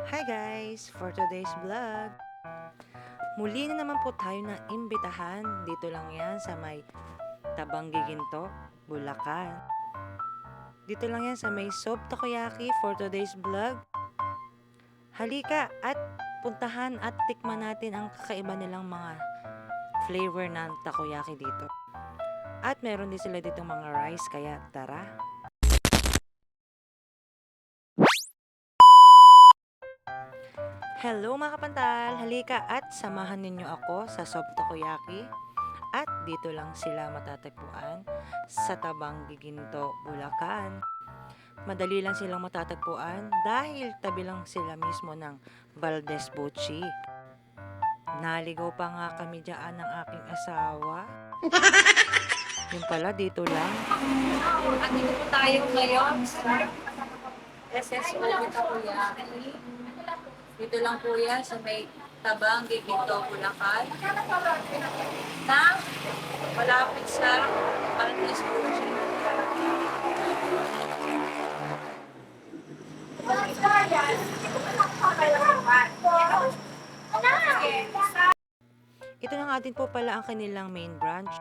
Hi guys! For today's vlog, muli na naman po tayo ng imbitahan. Dito lang yan sa may Tabanggi Ginto, Bulacan. Dito lang yan sa may Sob Takoyaki for today's vlog. Halika at puntahan at tikman natin ang kakaiba nilang mga flavor ng takoyaki dito. At meron din sila ditong mga rice, kaya tara! Hello mga kapantal! Halika at samahan ninyo ako sa Sob Takoyaki. At dito lang sila matatagpuan sa Tabanggi Ginto, Bulacan. Madali lang silang matatagpuan dahil tabi lang sila mismo ng Valdez Buchi. Naligaw pa nga kami dyan ng aking asawa. Yung pala dito lang. At dito po tayo ngayon sa SSO Takoyaki. Dito lang po yan sa may Tabanggi Ginto, Bulacan. Na malapit sa Valdez Buchi. Ito na nga din po pala ang kanilang main branch.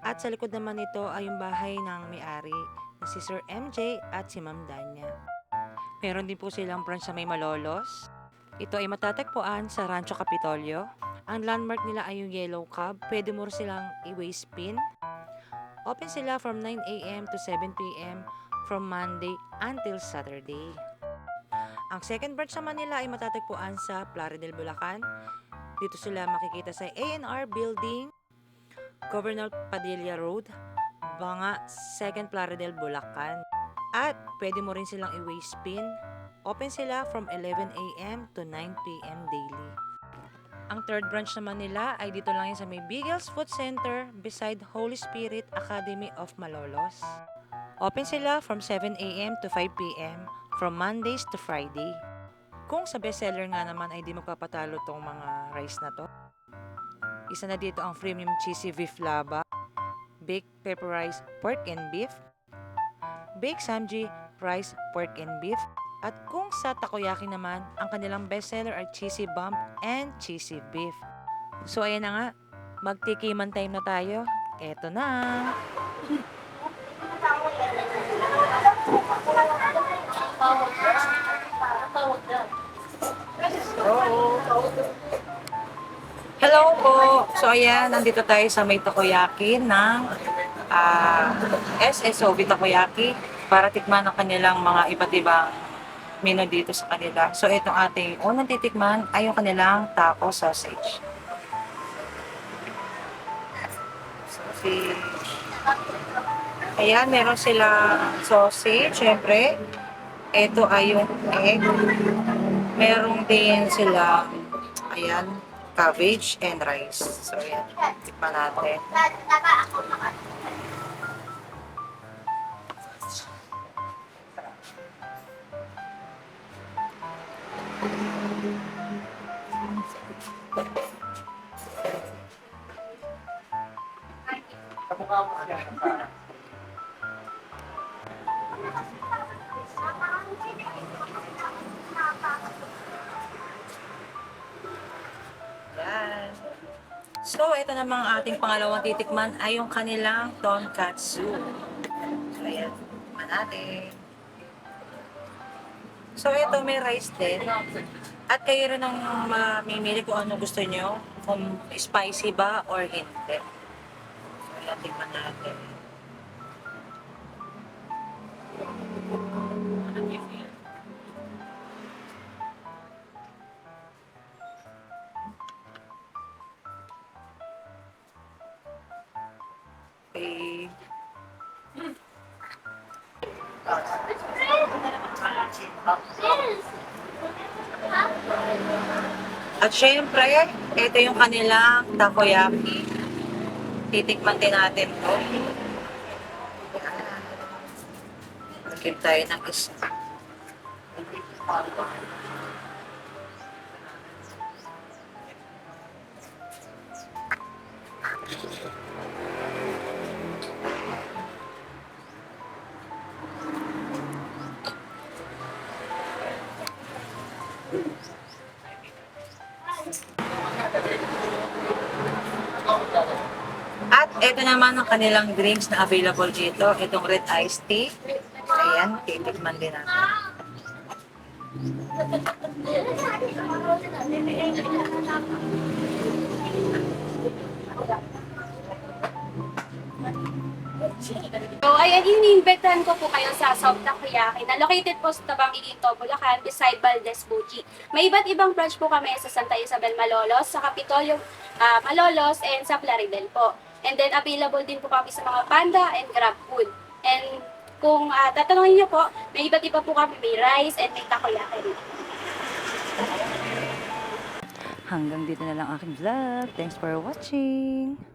At sa likod naman nito ay yung bahay ng may-ari na si Sir MJ at si Ma'am Danya. Meron din po silang branch sa may Malolos. Ito ay matatagpuan sa Rancho Capitolio. Ang landmark nila ay yung Yellow Cab. Pwede mo silang i-waste pin. Open sila from 9 a.m. to 7 p.m. from Monday until Saturday. Ang second branch naman nila ay matatagpuan sa Plaridel, Bulacan. Dito sila makikita sa A&R Building, Governor Padilla Road, Banga, 2nd Plaridel, Bulacan. At pwede mo rin silang i-waste pin. Open sila from 11 a.m. to 9 p.m. daily. Ang third branch naman nila ay dito lang yan sa may Bigels Food Center beside Holy Spirit Academy of Malolos. Open sila from 7 a.m. to 5 p.m. from Mondays to Friday. Kung sa bestseller nga naman ay di magpapatalo tong mga rice na to. Isa na dito ang premium cheesy beef laba, baked pepper rice pork and beef, baked samji rice pork and beef, at kung sa takoyaki naman, ang kanilang bestseller ay cheesy bump and cheesy beef. So ayan na nga, magtikiman time na tayo. Eto na! Hello po! So ayan, nandito tayo sa may takoyaki ng SSOB Takoyaki para tikman ang kanilang mga iba't ibang menu dito sa kanila. So itong ating unang titikman ay yung kanilang taco sausage. Sausage. Ayan, meron silang sausage, syempre. Ito ay yung egg. Meron din silang, ayan, cabbage and rice. So ayan, tikman natin. Yan. So, ito namang ating pangalawang titikman ay yung kanilang tonkatsu. So, ayan. Tikman natin. So, ito may rice din. At kayo rin ang mamimili kung ano gusto nyo. Kung spicy ba or hindi. So, ayan. Tikman natin. Okay. At syempre, ito yung kanilang takoyaki. Titikman din natin to. Lagyan tayo ng isa. At ito naman ang kanilang drinks na available dito. Itong red iced tea. Ayan, titikman din natin. So, ayan, ini-invitahan ko po kayo sa South Takoyaki na located po sa Tabang Iginto, Bulacan, beside Valdez Buji. May iba't ibang branch po kami sa Santa Isabel, Malolos, sa Kapitolyo, Malolos, and sa Plaridel po. And then, available din po kami sa mga Panda and Grab Food. And kung tatanungin niyo po, may iba't iba po kami, may rice and may takoyaki rin. Hanggang dito na lang aking vlog. Thanks for watching!